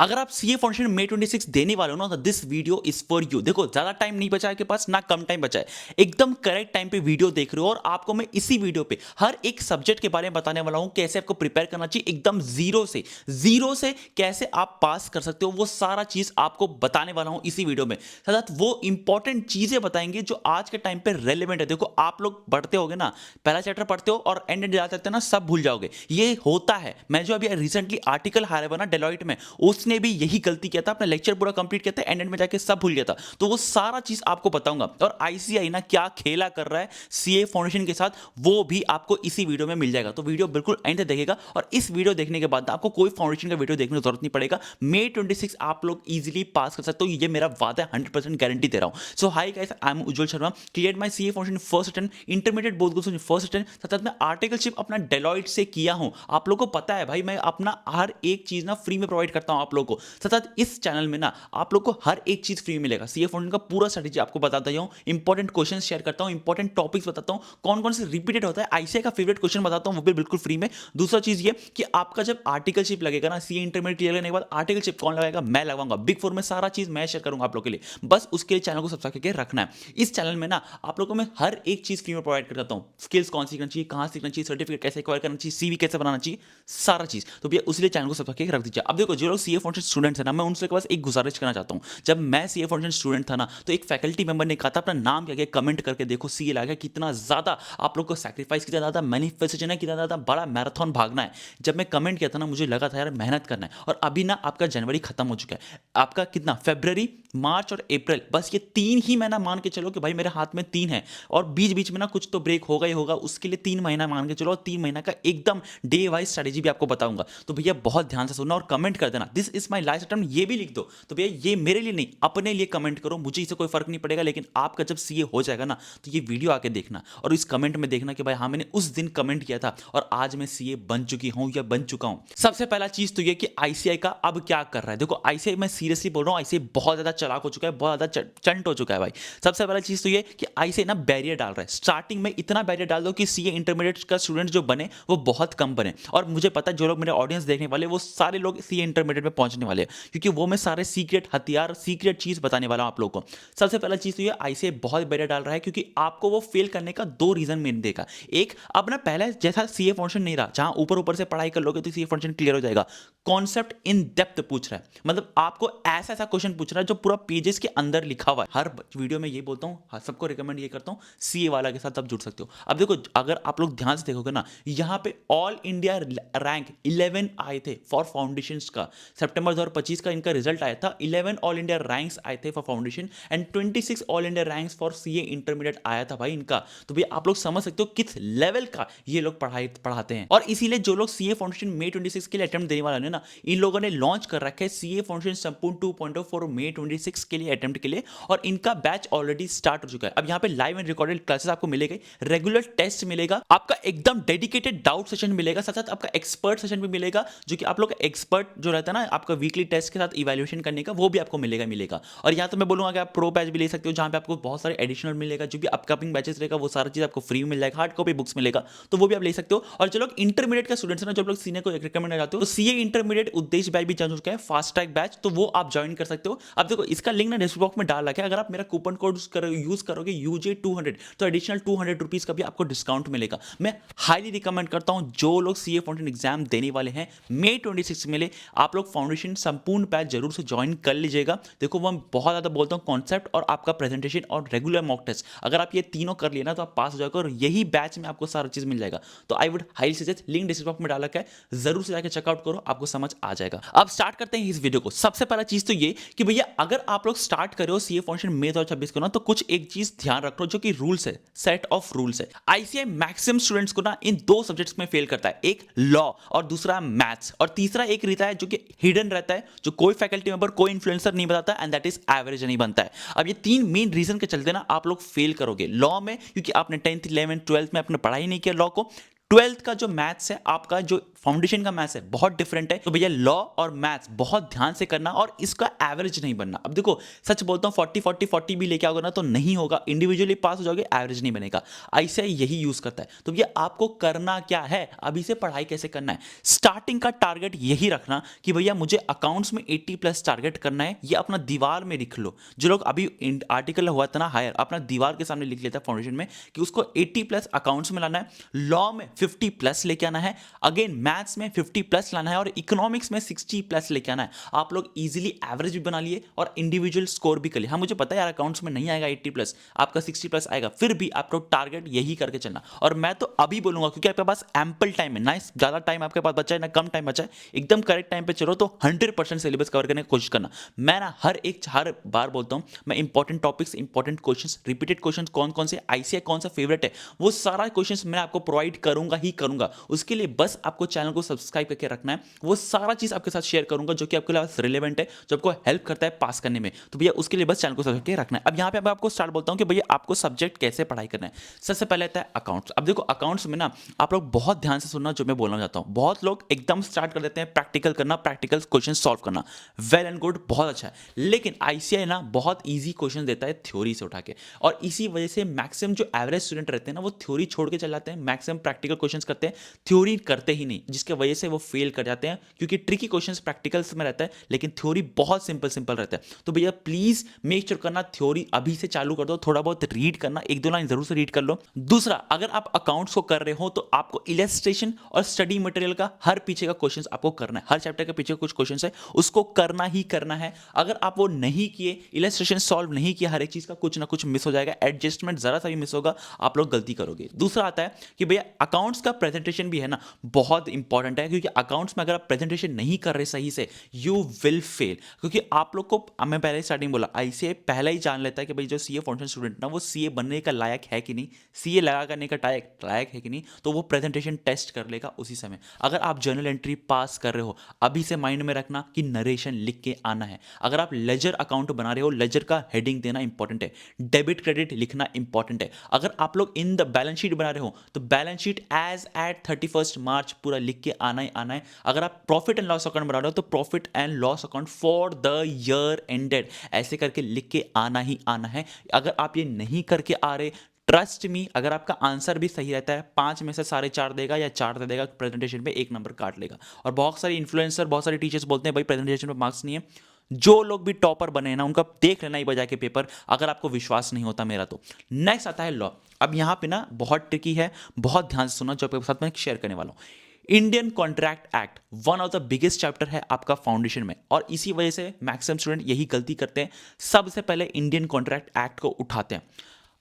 अगर आप CA foundation May 26 देने वाले हो ना, तो this video is for you. देखो, ज्यादा टाइम नहीं बचा है आपके पास, ना कम टाइम बचा है, एकदम करेक्ट टाइम पे वीडियो देख रहे हो। और आपको मैं इसी वीडियो पे हर एक सब्जेक्ट के बारे में बताने वाला हूं, कैसे आपको प्रिपेयर करना चाहिए एकदम जीरो से कैसे आप पास कर सकते हो, वो सारा चीज आपको बताने वाला हूं इसी वीडियो में। साथ वो इंपॉर्टेंट चीजें बताएंगे जो आज के टाइम पे रेलिवेंट है। देखो, आप लोग पढ़ते होगे ना, पहला चैप्टर पढ़ते हो और एंड जाते ना सब भूल जाओगे, ये होता है। मैं जो अभी रिसेंटली आर्टिकल हारा बना डेलॉइट में, उसने भी यही गलती किया था, अपना लेक्चर पूरा कंप्लीट किया था, एंड में जाके सब भूल गया था। तो वो सारा चीज आपको बताऊंगा। और आईसीआई ना क्या खेला कर रहा है सीए फाउंडेशन के साथ, वो भी आपको इसी वीडियो में मिल जाएगा। तो वीडियो बिल्कुल एंड तक देखिएगा। और इस वीडियो देखने के बाद आपको कोई फाउंडेशन का वीडियो देखने की जरूरत नहीं पड़ेगा। May 26 आप लोग इजीली पास कर सकते हो, ये मेरा वादा है, 100% गारंटी दे रहा हूं। So hi guys, I am Ujjwal Sharma, clear my CA foundation first attempt, intermediate both groups first attempt. साथ में आर्टिकलशिप अपना डेलॉइट से किया हूं। आप लोगों को पता है भाई, मैं अपना हर एक चीज ना फ्री में प्रोवाइड करता हूं आप लोगों को। साथ इस चैनल में ना आप लोग को हर एक चीज फ्री मिलेगा। सीए फाउंडेशन का पूरा स्ट्रेटेजी आपको बताता हूं, इंपॉर्टेंट क्वेश्चन शेयर करता हूं, इंपॉर्टेंट टॉपिक्स बताता हूं, कौन कौन से रिपीटेड होता है, आईसीआई का फेवरेट क्वेश्चन बताता हूं, वो भी बिल्कुल फ्री में। दूसरा चीज ये कि आपका जब आर्टिकलशिप लगेगा ना, सीए इंटरमीडिएट क्लियर करने के बाद आर्टिकलशिप कौन लगाएगा, मैं लगाऊंगा। बिग फोर में सारा चीज मैं शेयर करूंगा आप लोगों के लिए, बस उसके लिए चैनल को सब्सक्राइब करके रखना है। इस चैनल में ना आप लोगों को मैं हर एक चीज फ्री में प्रोवाइड करता हूं। स्किल्स कौन सीखना चाहिए, कहां सीखना चाहिए, सर्टिफिकेट कैसे एक्वायर करना चाहिए, सीवी कैसे बनाना चाहिए, सारा चीज। तो भैया उसलिए चैनल को सब्सक्राइब करके रख दीजिए। अब देखो, जो लोग सीए फाउंडेशन स्टूडेंट्स है ना, मैं उनसे बस एक गुजारिश करना चाहता हूं। जब मैं सीए फाउंडेशन स्टूडेंट था ना, तो एक फैकल्टी मेंबर ने कहा था अपना नाम क्या कमेंट करके देखो, सीए लगा कितना ज्यादा आप लोग को सैक्रिफाइस, कितना ज्यादा मैनिफेस्टेशन है, कितना ज्यादा बड़ा मैराथन भागना है। जब मैं कमेंट किया था ना, मुझे लगा था यार मेहनत करना है। और अभी ना आपका जनवरी खत्म हो चुका है, आपका कितना फरवरी, मार्च और अप्रैल, बस ये 3 ही महीना मान के चलो कि भाई मेरे हाथ में 3 है। और बीच बीच में ना कुछ तो ब्रेक होगा ही होगा, उसके लिए 3 महीना मान के चलो। और 3 महीना का एकदम डे वाइज स्ट्रेटेजी भी आपको बताऊंगा। तो भैया बहुत ध्यान से सुनना और कमेंट कर देना, this is my last attempt, ये भी लिख दो। तो भैया ये मेरे लिए नहीं, अपने लिए कमेंट करो, मुझे इससे कोई फर्क नहीं पड़ेगा। लेकिन आपका जब सीए हो जाएगा ना, तो ये वीडियो आके देखना और इस कमेंट में देखना कि भाई हाँ, मैंने उस दिन कमेंट किया था और आज मैं सीए बन चुकी हूं या बन चुका हूं। सबसे पहला चीज तो ये कि आईसीआई का अब क्या कर रहा है। देखो, आईसीआई मैं सीरियसली बोल रहा हूं, आईसीआई बहुत ज्यादा चालाक हो चुका है, बहुत ज्यादा चंट हो चुका है भाई। सबसे पहला चीज तो ये कि आईसीआई ना बैरियर डाल रहा है। स्टार्टिंग में इतना बैरियर डाल दो कि सीए इंटरमीडिएट का स्टूडेंट जो बने वो बहुत कम बने। और मुझे पता है जो लोग मेरे ऑडियंस देखने वाले, वो सारे लोग सीए इंटरमीडिएट में पहुंचने वाले हैं, क्योंकि वो मैं सारे सीक्रेट हथियार, सीक्रेट चीज बताने वाला हूं आप लोगों को। सबसे पहला चीज तो ये, आईसीआई बहुत बैरियर डाल रहा है, क्योंकि आपको वो फेल करने का 2 रीजन मैंने देखा। एक, अब ना पहले जैसा सीए फाउंडेशन नहीं रहा, जहां ऊपर ऊपर से पढ़ाई कर लोगे तो सीए फाउंडेशन क्लियर हो जाएगा। कॉन्सेप्ट इन डेप्थ पूछ रहा है, मतलब आपको ऐसा ऐसा क्वेश्चन पूछ रहा है जो पूरा पेजेस के अंदर लिखा हुआ है। हर वीडियो में ये बोलता हूं, सबको रिकमेंड ये करता हूं, सीए वाला के साथ आप जुड़ सकते हो। अब देखो, अगर आप लोग ध्यान से देखोगे ना, यहां पे ऑल इंडिया रैंक 11 आए थे फॉर फाउंडेशन का। सितंबर 2025 का इनका रिजल्ट आया था, 11 ऑल इंडिया रैंक्स आए थे for foundation and 26 all India ranks for CA intermediate आया था भाई इनका। तो भैया आप लोग समझ सकते हो किस लेवल का ये लोग पढ़ाते हैं। और इसीलिए जो लोग सीए फाउंडेशन May 26 के लिए अटेम्प्ट देने वाले हैं ना, इन लोगों ने लॉन्च कर रखा है सीए फाउंडेशन संपूर्ण 2.0 फॉर May 26 के लिए अटेम्प्ट के लिए। और इनका बैच ऑलरेडी स्टार्ट हो चुका है। अब यहाँ पे लाइव एंड रिकॉर्डेड क्लासेस आपको मिलेगा, रेगुलर टेस्ट मिलेगा, आपका एकदम डेडिकेटेड डाउट सेशन मिलेगा, साथ साथ आपका एक्सपर्ट सेशन भी मिलेगा, जो कि आप लोग एक्सपर्ट जो रहता है ना आपका वीकली टेस्ट के साथ इवैल्यूएशन करने का, वो भी आपको मिलेगा। और यहाँ तो मैं बोलूंगा कि आप प्रो बैच भी ले सकते हो, जहां पे आपको बहुत सारे एडिशनल मिलेगा, जो भी अपकमिंग बैचेस रहेगा वो सारा चीज आपको फ्री में मिल जाएगा, हार्ड कॉपी बुक्स मिलेगा, तो वो भी आप ले सकते हो। और जो लोग इंटरमीडिएट का स्टूडेंट्स है ना, जो लोग सीए को रिकमेंड जाते हो, तो सीए इंटरमीडिएट उद्देश्य बैच भी चल चुका है, फास्ट ट्रैक बैच, तो वो आप ज्वाइन कर सकते हो। अब देखो, इसका लिंक ना डिस्क्रिप्शन बॉक्स में डाल रखा है। अगर आप मेरा कूपन कोड यूज करोगे UJ200, तो एडिशनल 200 रुपीज का भी आपको डिस्काउंट मिलेगा। मैं हाईली रिकमेंड करता हूं, जो लोग सीए फाउंडेशन एग्जाम देने वाले हैं May 26 में, आप लोग फाउंडेशन संपूर्ण बैच जरूर से ज्वाइन कर लीजिएगा। देखो, मैं बहुत ज्यादा बोलता हूं, कॉन्सेप्ट और आपका प्रेजेंटेशन और रेगुलर मॉक टेस्ट, अगर आप ये तीनों कर लिए ना, तो आप पास हो जाएगा और यही बैच में आपको सारा चीज मिल जाएगा। तो I would highly suggest, link description box में डाल रखा है, जरूर से जाकर चेकआउट करो, आपको समझ आ जाएगा। अब स्टार्ट करते हैं इस वीडियो को। सबसे पहला चीज तो ये कि भैया अगर आप लोग स्टार्ट कर रहे हो सीए फाउंडेशन May 2026 को ना, तो कुछ एक चीज ध्यान रखो, जो कि रूल्स है, सेट ऑफ रूल्स है। आईसीआई मैक्सिमम स्टूडेंट्स को ना इन 2 सब्जेक्ट्स में फेल करता है, एक लॉ और दूसरा मैथ्स, और तीसरा एक रहता है जो कि हिडन रहता है, जो कोई फैकल्टी मेंबर, कोई इन्फ्लुएंसर नहीं बताता, एंड दैट इज एवरेज नहीं बनता है। अब ये 3 मेन रीजन के चलते ना आप लोग फेल करोगे लॉ में, क्योंकि आपने 10th 11th 12th में आपने पढ़ाई नहीं किया लॉ को। ट्वेल्थ का जो मैथ्स है, आपका जो फाउंडेशन का मैथ्स है, बहुत डिफरेंट है। तो भैया लॉ और मैथ्स बहुत ध्यान से करना और इसका एवरेज नहीं बनना। अब देखो सच बोलता हूँ 40 भी लेके आओगे ना तो नहीं होगा, इंडिविजुअली पास हो जाओगे, एवरेज नहीं बनेगा। आईसीआई यही यूज करता है। तो भैया आपको करना क्या है, अभी से पढ़ाई कैसे करना है, स्टार्टिंग का टारगेट यही रखना कि भैया मुझे अकाउंट्स में 80+ टारगेट करना है। ये अपना दीवार में लिख लो। जो लोग अभी आर्टिकल हुआ था ना हायर, अपना दीवार के सामने लिख लेता है फाउंडेशन में कि उसको 80+ अकाउंट्स में लाना है, लॉ में 50+ लेके आना है, अगेन मैथ्स में 50+ लाना है और इकोनॉमिक्स में 60+ लेके आना है। आप लोग इजीली एवरेज भी बना लिए और इंडिविजुअल स्कोर भी कर लिए। हाँ मुझे पता है यार अकाउंट्स में नहीं आएगा 80+, आपका 60+ आएगा, फिर भी आप लोग टारगेट यही करके चलना। और मैं तो अभी बोलूंगा क्योंकि आपके पास एम्पल टाइम है ना, ज्यादा टाइम आपके पास बचा है ना कम टाइम बचा है, एकदम करेक्ट टाइम पे चलो तो 100% सिलेबस कवर करने की कोशिश करना। मैं ना हर बार बोलता हूं, मैं important topics, important questions, repeated questions कौन कौन से आईसीआई कौन सा फेवरेट है, वो सारा क्वेश्चंस मैं आपको प्रोवाइड करूंगा ही करूंगा। उसके लिए बस आपको चैनल को सब्सक्राइब करके रखना है। वो सारा चीज आपके साथ शेयर करूंगा जो कि आपके लिए रिलेवेंट है, जो आपको हेल्प करता है पास करने में। तो भैया उसके लिए बस चैनल को सब्सक्राइब करके रखना है। अब यहाँ पे मैं आपको स्टार्ट बोलता हूँ कि भैया आपको सब्जेक्ट कैसे पढ़ाई करना है। सबसे पहले आता है अकाउंट्स। अब देखो अकाउंट्स में ना आप लोग बहुत ध्यान से सुनना जो मैं बोलना चाहता हूँ। बहुत लोग एकदम स्टार्ट कर देते हैं प्रैक्टिकल करना, प्रैक्टिकल क्वेश्चन सॉल्व करना, वेल एंड गुड, बहुत अच्छा है। लेकिन आईसीआई ना बहुत ईजी क्वेश्चन देता है थ्योरी से उठा के, और इसी वजह से मैक्सिमम जो एवरेज स्टूडेंट रहते हैं ना वो थ्योरी छोड़ के चल जाते हैं, मैक्सिमम प्रैक्टिकल क्वेश्चंस करते हैं, थ्योरी करते ही नहीं, जिसके वजह से वो फेल कर जाते हैं। क्योंकि ट्रिकी क्वेश्चंस प्रैक्टिकल्स में रहता है लेकिन थ्योरी बहुत सिंपल सिंपल रहता है। तो भैया प्लीज मेक श्योर करना थ्योरी अभी से चालू कर दो, थोड़ा बहुत रीड करना, एक दो लाइन जरूर से रीड कर लो। दूसरा, अगर आप अकाउंट्स को कर रहे हो तो आपको इलस्ट्रेशन और स्टडी मटेरियल का हर पीछे का क्वेश्चन आपको करना है, हर चैप्टर के पीछे कुछ क्वेश्चन है उसको करना ही करना है। अगर आप वो नहीं किए, इलस्ट्रेशन सॉल्व नहीं किया, हर एक चीज का कुछ ना कुछ मिस हो जाएगा, एडजस्टमेंट जरा सा भी मिस होगा, आप लोग गलती करोगे। दूसरा आता है कि भैया अकाउंट्स का प्रेजेंटेशन भी है ना बहुत इंपॉर्टेंट है, क्योंकि अकाउंट्स में अगर आप प्रेजेंटेशन नहीं कर रहे सही से यू विल फेल। क्योंकि आप लोग को मैं पहले स्टार्टिंग बोला, आईसीआई पहले ही जान लेता है कि भाई जो सीए फाउंडेशन स्टूडेंट ना वो सीए बनने का लायक है कि नहीं, सीए लगा करने का लायक है कि नहीं, तो वो प्रेजेंटेशन टेस्ट कर लेगा उसी समय। अगर आप जर्नल एंट्री पास कर रहे हो, अभी से माइंड में रखना कि नरेशन लिख के आना है। अगर आप लेजर अकाउंट बना रहे हो, लेजर का हेडिंग देना इंपॉर्टेंट है, डेबिट क्रेडिट लिखना इंपॉर्टेंट है। अगर आप लोग इन द बैलेंस शीट बना रहे हो तो बैलेंस शीट एज एट 31 मार्च पूरा लिख के आना ही आना है। अगर आप प्रॉफिट एंड लॉस अकाउंट बना रहे हो तो profit and loss account for the year ended ऐसे करके लिख के आना ही आना है। अगर आप ये नहीं करके आ रहे, ट्रस्ट मी, अगर आपका आंसर भी सही रहता है 5 में से 4.5 देगा या 4 दे देगा, प्रेजेंटेशन पे 1 नंबर काट लेगा। और बहुत सारे इन्फ्लुएंसर, बहुत सारे टीचर्स बोलते हैं भाई प्रेजेंटेशन पे मार्क्स नहीं है। जो लोग भी टॉपर बने हैं ना उनका देख लेना ही बजा के पेपर, अगर आपको विश्वास नहीं होता मेरा तो। नेक्स्ट आता है लॉ। अब यहां पे ना बहुत ट्रिकी है, बहुत ध्यान से सुनना जो आपके साथ मैं शेयर करने वाला हूं। Indian contract act one of the biggest chapter है आपका फाउंडेशन में, और इसी वजह से मैक्सिमम स्टूडेंट यही गलती करते हैं, सबसे पहले इंडियन कॉन्ट्रैक्ट एक्ट को उठाते हैं।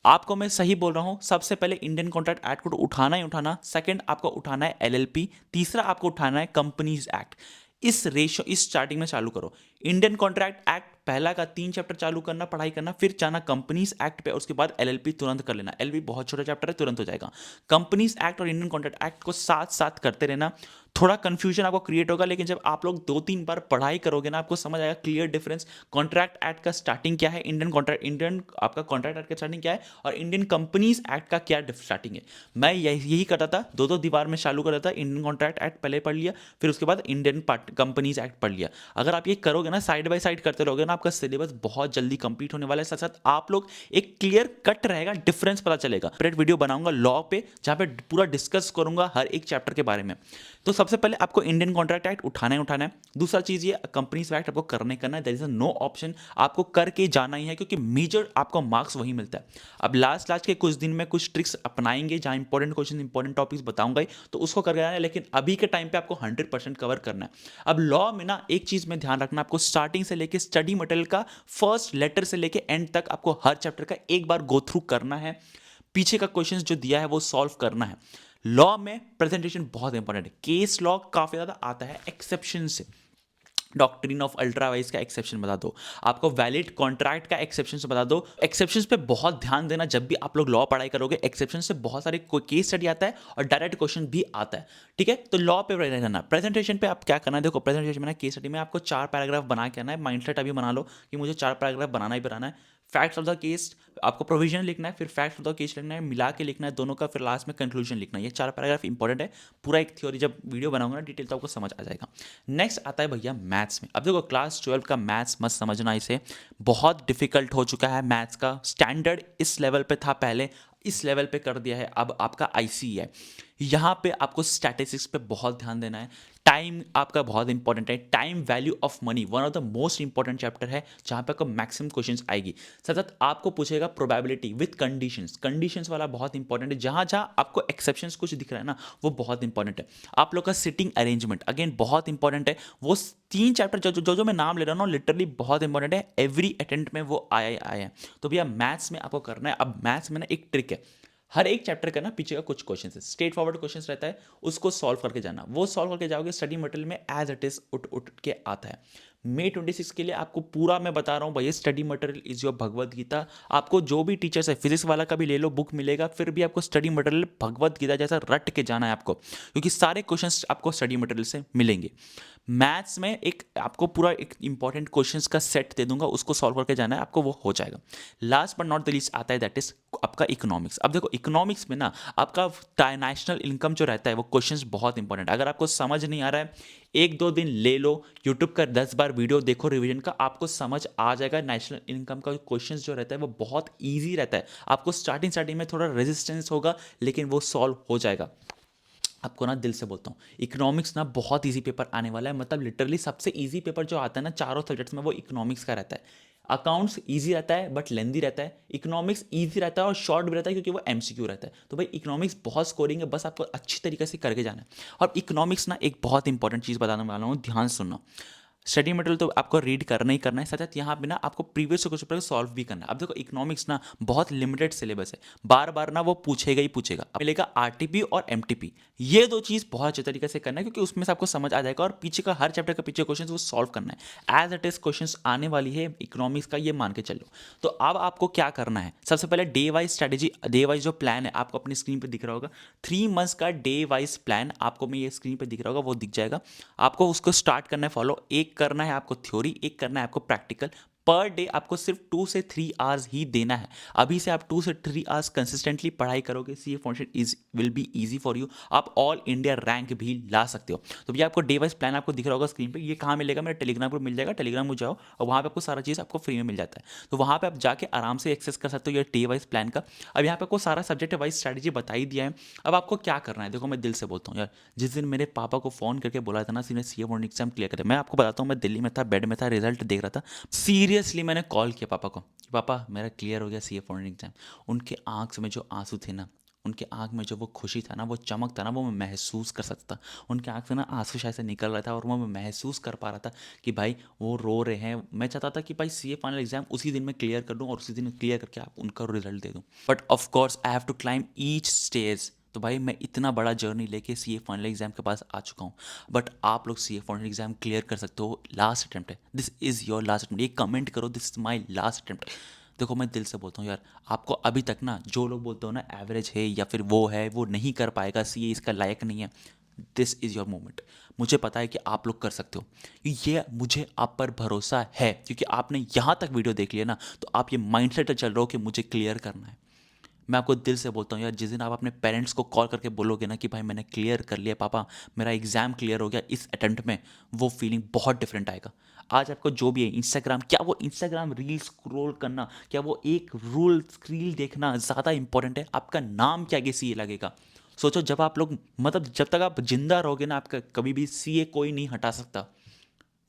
आपको मैं सही बोल रहा हूं, सबसे पहले इंडियन कॉन्ट्रैक्ट एक्ट को उठाना ही उठाना, सेकंड आपको उठाना है एलएलपी, तीसरा आपको उठाना है कंपनीज एक्ट। इस रेशो इस स्टार्टिंग में चालू करो। इंडियन कॉन्ट्रैक्ट एक्ट पहला का 3 चैप्टर चालू करना, पढ़ाई करना, फिर जाना कंपनीज एक्ट पे, उसके बाद एलएलपी तुरंत कर लेना। एलएलपी बहुत छोटा चैप्टर है, तुरंत हो जाएगा। कंपनीज एक्ट और इंडियन कॉन्ट्रैक्ट एक्ट को साथ साथ करते रहना। थोड़ा कंफ्यूजन आपको क्रिएट होगा, लेकिन जब आप लोग 2-3 बार पढ़ाई करोगे ना आपको समझ आएगा क्लियर डिफरेंस। कॉन्ट्रैक्ट एक्ट का स्टार्टिंग क्या है, इंडियन आपका कॉन्ट्रैक्ट एक्ट का स्टार्टिंग क्या है, और इंडियन कंपनीज एक्ट का क्या स्टार्टिंग है। मैं यही करता था, दो दीवार में चालू कर रहा था, इंडियन कॉन्ट्रैक्ट एक्ट पहले पढ़ लिया, फिर उसके बाद इंडियन कंपनीज एक्ट पढ़ लिया। अगर आप ये करोगे ना, साइड बाय साइड करते रहोगे ना, आपका सिलेबस बहुत जल्दी कंप्लीट होने वाला है। साथ साथ आप लोग एक क्लियर कट रहेगा, डिफरेंस पता चलेगा। सेपरेट वीडियो बनाऊंगा लॉ पे जहां पे पूरा डिस्कस करूंगा हर एक चैप्टर के बारे में। तो सबसे पहले आपको इंडियन कॉन्ट्रैक्ट एक्ट उठाना ही उठाना है। दूसरा चीज ये कंपनीज एक्ट आपको करना है, देयर इज नो ऑप्शन, आपको करके जाना ही है, क्योंकि मेजर आपको मार्क्स वही मिलता है। अब लास्ट के कुछ दिन में कुछ ट्रिक्स अपनाएंगे, जहां इंपॉर्टेंट क्वेश्चन, इंपॉर्टेंट टॉपिक्स बताऊंगा ही, तो उसको करके जाना है, लेकिन अभी के टाइम पे आपको 100% कवर करना है। अब लॉ में ना एक चीज में ध्यान रखना, आपको स्टार्टिंग से लेके स्टडी मटेरियल का फर्स्ट लेटर से लेके एंड तक आपको हर चैप्टर का एक बार गो थ्रू करना है, पीछे का क्वेश्चन जो दिया है वो सॉल्व करना है। लॉ में प्रेजेंटेशन बहुत इंपॉर्टेंट है। केस लॉ काफी ज्यादा आता है एक्सेप्शन से, डॉक्ट्रिन ऑफ अल्ट्रावाइज का एक्सेप्शन बता दो, आपको वैलिड कॉन्ट्रैक्ट का एक्सेप्शन से बता दो। एक्सेप्शंस पे बहुत ध्यान देना, जब भी आप लोग लॉ पढ़ाई करोगे एक्सेप्शन से बहुत सारे केस स्टडी आता है और डायरेक्ट क्वेश्चन भी आता है, ठीक है। तो लॉ पे रहना। प्रेजेंटेशन पे आप क्या करना है, देखो प्रेजेंटेशन में ना केस स्टडी में आपको 4 पैराग्राफ बना के आना है। माइंडसेट अभी बना लो कि मुझे 4 पैराग्राफ बनाना ही बनाना है। फैक्ट्स ऑफ द केस आपको प्रोविजन लिखना है, फिर फैक्ट्स ऑफ द केस लिखना है, मिला के लिखना है दोनों का, फिर लास्ट में कंक्लूजन लिखना है। ये 4 पैराग्राफ इंपॉर्टेंट है। पूरा एक थ्योरी जब वीडियो बनाऊंगा ना डिटेल तो आपको समझ आ जाएगा। नेक्स्ट आता है भैया मैथ्स में। अब देखो क्लास 12 का मैथ्स मत समझना इसे, बहुत डिफिकल्ट हो चुका है मैथ्स का। स्टैंडर्ड इस लेवल पे था पहले, इस लेवल पे कर दिया है अब आपका आईसी है। यहाँ पे आपको स्टैटिस्टिक्स पे बहुत ध्यान देना है। टाइम आपका बहुत इंपॉर्टेंट है। Time value of money one of the most important chapter है, जहाँ पे आपको मैक्सिमम क्वेश्चंस आएगी। सतत आपको पूछेगा प्रोबेबिलिटी विद कंडीशंस, कंडीशंस वाला बहुत इंपॉर्टेंट है। जहाँ जहाँ आपको एक्सेप्शंस कुछ दिख रहा है ना, वो बहुत इंपॉर्टेंट है। आप लोग का सिटिंग अरेंजमेंट अगेन बहुत इंपॉर्टेंट है। वो 3 चैप्टर जो मैं नाम ले रहा हूँ लिटरली बहुत इंपॉर्टेंट है। एवरी अटेम्प्ट में वो आया ही आया है। तो भैया मैथ्स में आपको करना है। अब मैथ्स में ना एक ट्रिक है, हर एक चैप्टर का ना पीछे का कुछ क्वेश्चन है, स्ट्रेट फॉरवर्ड क्वेश्चन रहता है, उसको सॉल्व करके जाना। वो सॉल्व करके जाओगे स्टडी मटेरियल में एज इट इज उठ उठ के आता है। May 26 के लिए आपको पूरा मैं बता रहा हूँ भैया, study material is your Bhagavad Gita. आपको जो भी टीचर्स है, फिजिक्स वाला का भी ले लो बुक मिलेगा, फिर भी आपको स्टडी मटेरियल भगवत गीता जैसा रट के जाना है आपको, क्योंकि सारे क्वेश्चंस आपको स्टडी मटेरियल से मिलेंगे। मैथ्स में एक आपको पूरा एक इंपॉर्टेंट क्वेश्चंस का सेट दे दूंगा, उसको सॉल्व करके जाना है आपको, वो हो जाएगा। Last but not the least आता है दैट इज आपका इकोनॉमिक्स। अब देखो इकोनॉमिक्स में ना आपका नेशनल इनकम जो रहता है वो क्वेश्चंस बहुत इंपॉर्टेंट है। अगर आपको समझ नहीं आ रहा है, 1-2 दिन ले लो, यूट्यूब का 10 बार वीडियो देखो रिवीजन का, आपको समझ आ जाएगा। नेशनल इनकम का क्वेश्चंस जो रहता है वो बहुत ईजी रहता है। आपको स्टार्टिंग में थोड़ा रेजिस्टेंस होगा, लेकिन वो सॉल्व हो जाएगा। आपको ना दिल से बोलता हूँ, इकोनॉमिक्स ना बहुत इजी पेपर आने वाला है। मतलब लिटरली सबसे इजी पेपर जो आता है ना चारों सब्जेक्ट्स में, वो इकोनॉमिक्स का रहता है। अकाउंट्स इजी रहता है बट लेंदी रहता है। इकोनॉमिक्स इजी रहता है और शॉर्ट भी रहता है, क्योंकि वो एमसीक्यू रहता है। तो भाई इकोनॉमिक्स बहुत स्कोरिंग है, बस आपको अच्छी तरीके से करके जाना है। और इकोनॉमिक्स ना एक बहुत इंपॉर्टेंट चीज़ बताने वाला हूँ, ध्यान सुनना। स्टडी मटेरियल तो आपको रीड करना ही करना है, साथ साथ यहाँ पे ना आपको प्रीवियस क्वेश्चन पेपर सॉल्व भी करना है। अब देखो इकोनॉमिक्स ना बहुत लिमिटेड सिलेबस है, बार बार ना वो पूछेगा ही पूछेगा। अब मिलेगा आरटीपी और एमटीपी, ये 2 चीज़ बहुत अच्छे तरीके से करना है, क्योंकि उसमें से आपको समझ आ जाएगा। और पीछे का हर चैप्टर का पीछे क्वेश्चन वो सॉल्व करना है। एज इट इज क्वेश्चन आने वाली है इकोनॉमिक्स का, ये मान के चलो। तो अब आपको क्या करना है, सबसे पहले day wise strategy, day wise जो प्लान है आपको अपनी स्क्रीन पर दिख रहा होगा। 3 मंथ्स का डे वाइज प्लान आपको मैं ये स्क्रीन पर दिख रहा होगा, वो दिख जाएगा। आपको उसको स्टार्ट करना है फॉलो। एक करना है आपको थ्योरी, एक करना है आपको प्रैक्टिकल। पर डे आपको सिर्फ 2 से 3 आवर्स ही देना है। अभी से आप 2 से 3 आवर्स कंसिस्टेंटली पढ़ाई करोगे, CA foundation is will be easy for you. आप ऑल इंडिया रैंक भी ला सकते हो। तो भैया आपको डे वाइज प्लान आपको दिख रहा होगा स्क्रीन पे। ये कहाँ मिलेगा, मेरे टेलीग्राम पर मिल जाएगा। टेलीग्राम में जाओ और वहाँ पे आपको सारा चीज़ आपको फ्री में मिल जाता है। तो वहाँ पे आप जाके आराम से एक्सेस कर सकते हो ये डे वाइज प्लान का। अब यहाँ पे आपको सारा सब्जेक्ट वाइज स्ट्रैटेजी बता ही दिया है। अब आपको क्या करना है, देखो मैं दिल से बोलता हूँ यार, जिस दिन मेरे पापा को फ़ोन करके बोला था ना सीधे सीए बोर्ड एग्जाम क्लियर करे, मैं आपको बताता हूँ, मैं दिल्ली में था, बेड में था, रिजल्ट देख रहा था। सीरियसली मैंने कॉल किया पापा को कि पापा मेरा क्लियर हो गया सीए बोर्ड एग्जाम। उनके आंख में जो आंसू थे ना, उनके आंख में जो वो खुशी था ना, वो चमक था ना, वो मैं महसूस कर सकता था। उनके आंख से ना आंसू शायद से निकल रहा था, और वो मैं महसूस कर पा रहा था कि भाई वो रो रहे हैं। मैं चाहता था कि भाई सीए फाइनल एग्जाम उसी दिन मैं क्लियर कर दूं और उसी दिन क्लियर करके आप उनका रिजल्ट दे दूं। But of course I have to climb each stage. तो भाई मैं इतना बड़ा जर्नी लेके सीए फाइनल एग्जाम के पास आ चुका हूँ। बट आप लोग सीए फाइनल एग्जाम क्लियर कर सकते हो, लास्ट अटेम्प्ट है, this is your last attempt. ये कमेंट करो, this is my last attempt. देखो मैं दिल से बोलता हूँ यार, आपको अभी तक ना जो लोग बोलते हो ना एवरेज है या फिर वो है, वो नहीं कर पाएगा, सीए इसका लायक नहीं है, दिस इज़ योर मोमेंट। मुझे पता है कि आप लोग कर सकते हो, ये मुझे आप पर भरोसा है, क्योंकि आपने यहाँ तक वीडियो देख लिया ना, तो आप ये माइंडसेट चल रहे हो कि मुझे क्लियर करना है। मैं आपको दिल से बोलता हूँ यार, जिस दिन आप अपने पेरेंट्स को कॉल करके बोलोगे ना कि भाई मैंने क्लियर कर लिया पापा, मेरा एग्ज़ाम क्लियर हो गया इस अटेम्प्ट में, वो फीलिंग बहुत डिफरेंट आएगा। आज आपको जो भी है इंस्टाग्राम, क्या वो इंस्टाग्राम रील स्क्रॉल करना, क्या वो एक रील देखना ज़्यादा इंपॉर्टेंट है? आपका नाम क्या ये सीए लगेगा? सोचो, जब आप लोग मतलब जब तक आप जिंदा रहोगे ना, आपका कभी भी सीए कोई नहीं हटा सकता।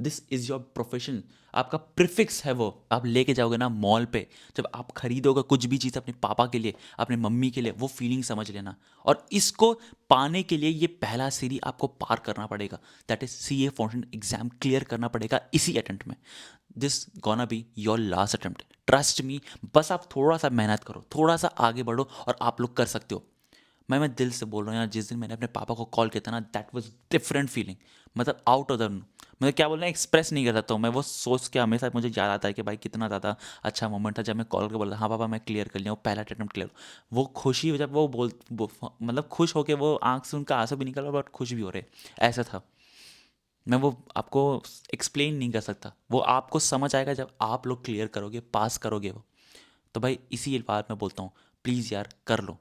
दिस इज़ योर प्रोफेशन, आपका प्रिफिक्स है वो। आप लेके जाओगे ना मॉल पे, जब आप खरीदोगे कुछ भी चीज़ अपने पापा के लिए, अपने मम्मी के लिए, वो फीलिंग समझ लेना। और इसको पाने के लिए ये पहला सीढ़ी आपको पार करना पड़ेगा, that is CA foundation exam clear करना पड़ेगा इसी अटेम्प्ट में। This gonna be your last attempt, trust me. बस आप थोड़ा सा मेहनत करो, थोड़ा सा आगे बढ़ो, और आप लोग कर सकते हो। मैं दिल से बोल रहा हूँ यार, जिस दिन मैंने अपने पापा को कॉल किया था ना, दैट वाज डिफरेंट फीलिंग। मतलब आउट ऑफ द, मतलब क्या बोलना है, एक्सप्रेस नहीं कर सकता हूँ मैं। वो सोच के हमेशा मुझे याद आता है कि भाई कितना ज़्यादा अच्छा मोमेंट था जब मैं कॉल करके बोला हाँ पापा मैं क्लियर कर लिया, वो पहला अटेम्प्ट क्लियर। वो खुशी जब मतलब खुश होके वो आंख से उनका आंसू भी निकल रहा और खुश भी हो रहे, ऐसा था। मैं वो आपको एक्सप्लेन नहीं कर सकता, वो आपको समझ आएगा जब आप लोग क्लियर करोगे, पास करोगे वो। तो भाई इसी बात मैं बोलता हूँ, प्लीज़ यार कर लो,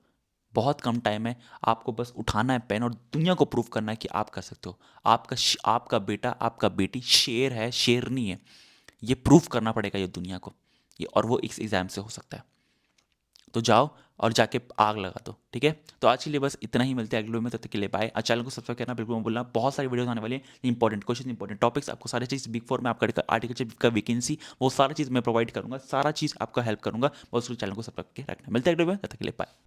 बहुत कम टाइम है, आपको बस उठाना है पेन और दुनिया को प्रूव करना है कि आप कर सकते हो। आपका बेटा, आपका बेटी शेर है, शेरनी है, ये प्रूव करना पड़ेगा ये दुनिया को, ये, और वो इस एग्ज़ाम से हो सकता है। तो जाओ और जाके आग लगा दो, ठीक है। तो आज के लिए बस इतना ही, मिलते हैं अगले वीडियो में, तब तक के लिए बाय। और चैनल को सब्सक्राइब करना बिल्कुल मत भूलना, बहुत सारी वीडियोस आने वाली हैं, इंपॉर्टेंट क्वेश्चन, इंपॉर्टेंट टॉपिक्स, आपको सारी चीज़ बिग फोर में आपका आर्टिकल का वैकेंसी, वो सारा चीज़ मैं प्रोवाइड करूंगा, सारा चीज़ आपका हेल्प करूंगा, बस उसको चैनल को सब्सक्राइब करके रखना। मिलते हैं अगले वीडियो में, तब तक के लिए बाय।